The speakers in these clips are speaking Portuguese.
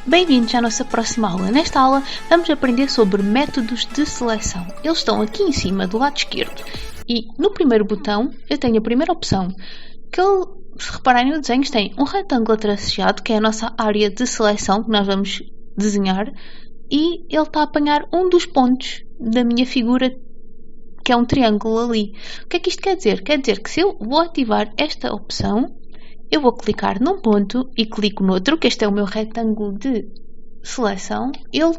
Bem-vindos à nossa próxima aula. Nesta aula vamos aprender sobre métodos de seleção. Eles estão aqui em cima do lado esquerdo e no primeiro botão eu tenho a primeira opção que, se repararem no desenho, tem um retângulo traçado, que é a nossa área de seleção que nós vamos desenhar, e ele está a apanhar um dos pontos da minha figura, que é um triângulo ali. O que é que isto quer dizer? Quer dizer que se eu vou ativar esta opção, eu vou clicar num ponto e clico no outro, que este é o meu retângulo de seleção. Ele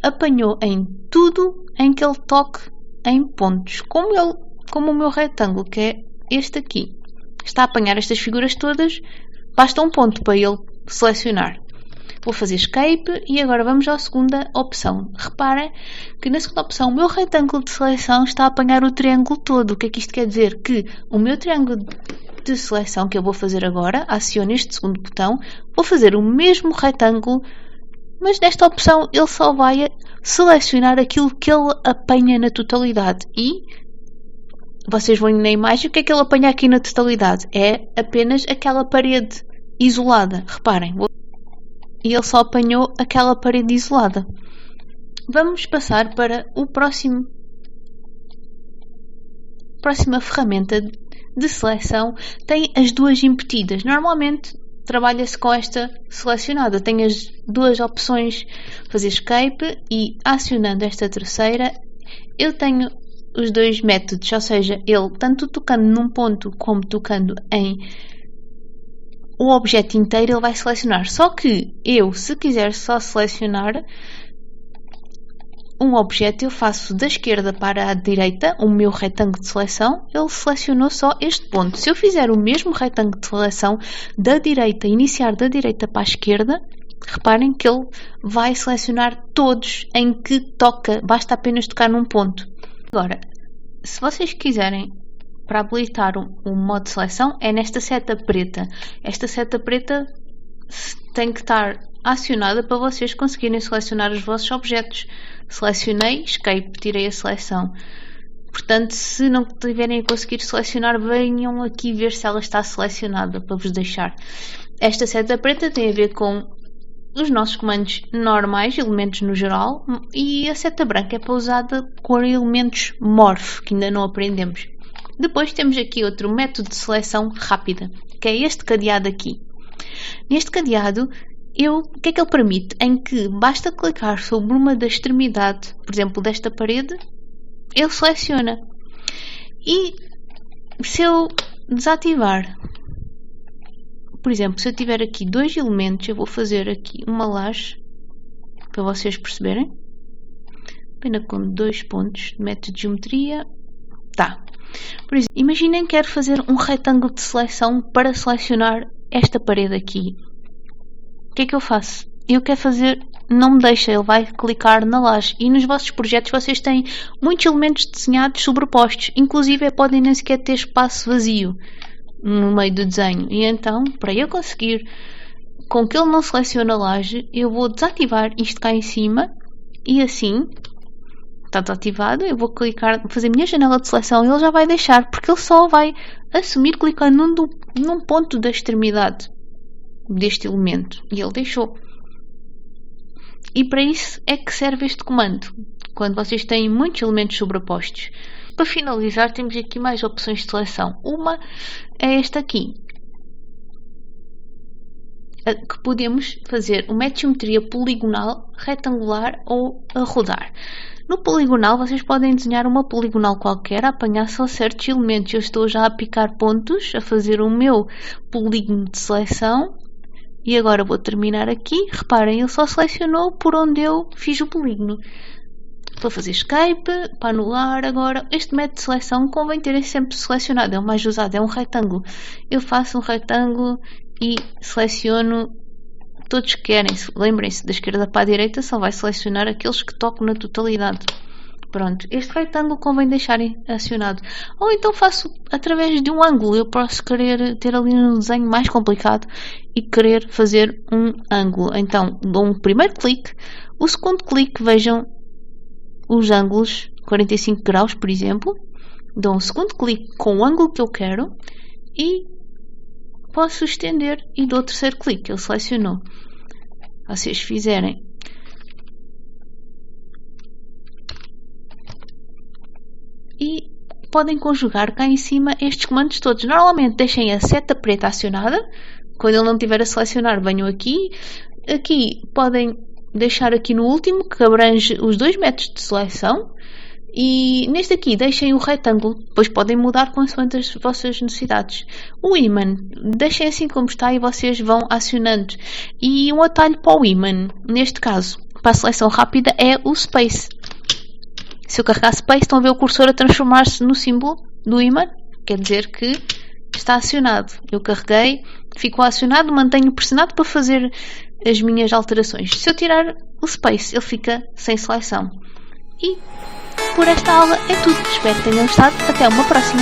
apanhou em tudo em que ele toque em pontos. Como o meu retângulo, que é este aqui, está a apanhar estas figuras todas, basta um ponto para ele selecionar. Vou fazer escape e agora vamos à segunda opção. Reparem que na segunda opção o meu retângulo de seleção está a apanhar o triângulo todo. O que é que isto quer dizer? Que o meu triângulo de seleção que eu vou fazer agora, aciono este segundo botão, vou fazer o mesmo retângulo, mas nesta opção ele só vai selecionar aquilo que ele apanha na totalidade. E vocês vão na imagem, o que é que ele apanha aqui na totalidade? É apenas aquela parede isolada. Reparem, e ele só apanhou aquela parede isolada. Vamos passar para o próxima ferramenta de seleção. Tem as duas impedidas. Normalmente trabalha-se com esta selecionada. Tem as duas opções, fazer escape e acionando esta terceira, eu tenho os dois métodos, ou seja, ele tanto tocando num ponto como tocando em o objeto inteiro, ele vai selecionar. Só que eu, se quiser só selecionar um objeto, eu faço da esquerda para a direita o meu retângulo de seleção, ele selecionou só este ponto. Se eu fizer o mesmo retângulo de seleção da direita, iniciar da direita para a esquerda, reparem que ele vai selecionar todos em que toca, basta apenas tocar num ponto. Agora, se vocês quiserem, para habilitar o modo de seleção, é nesta seta preta. Esta seta preta tem que estar acionada para vocês conseguirem selecionar os vossos objetos. Selecionei, escape, tirei a seleção. Portanto, se não tiverem a conseguir selecionar, venham aqui ver se ela está selecionada para vos deixar. Esta seta preta tem a ver com os nossos comandos normais, elementos no geral, e a seta branca é para usada com elementos morph, que ainda não aprendemos. Depois temos aqui outro método de seleção rápida, que é este cadeado aqui. Neste cadeado, o que é que ele permite? Em que basta clicar sobre uma da extremidade, por exemplo, desta parede, ele seleciona. E se eu desativar, por exemplo, se eu tiver aqui dois elementos, eu vou fazer aqui uma laje, para vocês perceberem. Apenas com dois pontos, método de geometria. Tá. Por exemplo, imaginem que quero fazer um retângulo de seleção para selecionar esta parede aqui. O que é que eu faço? Eu quero fazer, não me deixa, ele vai clicar na laje. E nos vossos projetos vocês têm muitos elementos desenhados sobrepostos. Inclusive podem nem sequer ter espaço vazio no meio do desenho. E então, para eu conseguir com que ele não selecione a laje, eu vou desativar isto cá em cima e assim está desativado, eu vou clicar, fazer a minha janela de seleção e ele já vai deixar, porque ele só vai assumir clicando num ponto da extremidade deste elemento. E ele deixou. E para isso é que serve este comando, quando vocês têm muitos elementos sobrepostos. Para finalizar, temos aqui mais opções de seleção. Uma é esta aqui, que podemos fazer uma geometria poligonal, retangular ou a rodar. No poligonal, vocês podem desenhar uma poligonal qualquer, a apanhar só certos elementos. Eu estou já a picar pontos, a fazer o meu polígono de seleção. E agora vou terminar aqui. Reparem, ele só selecionou por onde eu fiz o polígono. Vou fazer escape, para anular. Agora, este método de seleção convém terem sempre selecionado. É o mais usado, é um retângulo. Eu faço um retângulo e seleciono todos que querem. Lembrem-se, da esquerda para a direita só vai selecionar aqueles que tocam na totalidade. Pronto, este retângulo convém deixarem acionado. Ou então faço através de um ângulo. Eu posso querer ter ali um desenho mais complicado e querer fazer um ângulo. Então dou um primeiro clique. O segundo clique, vejam os ângulos, 45 graus por exemplo. Dou um segundo clique com o ângulo que eu quero e posso estender e dou o terceiro clique. Ele selecionou. vocês fizerem e podem conjugar cá em cima estes comandos todos. Normalmente deixem a seta preta acionada. Quando ele não estiver a selecionar, venham aqui. Aqui podem deixar aqui no último, que abrange os 2 métodos de seleção. E neste aqui deixem o retângulo, depois podem mudar consoante as vossas necessidades. O ímã, deixem assim como está e vocês vão acionando. E um atalho para o ímã, neste caso, para a seleção rápida, é o Space. Se eu carregar Space, estão a ver o cursor a transformar-se no símbolo do ímã, quer dizer que está acionado. Eu carreguei, ficou acionado, mantenho pressionado para fazer as minhas alterações. Se eu tirar o Space, ele fica sem seleção. E por esta aula é tudo. Espero que tenham gostado. Até uma próxima.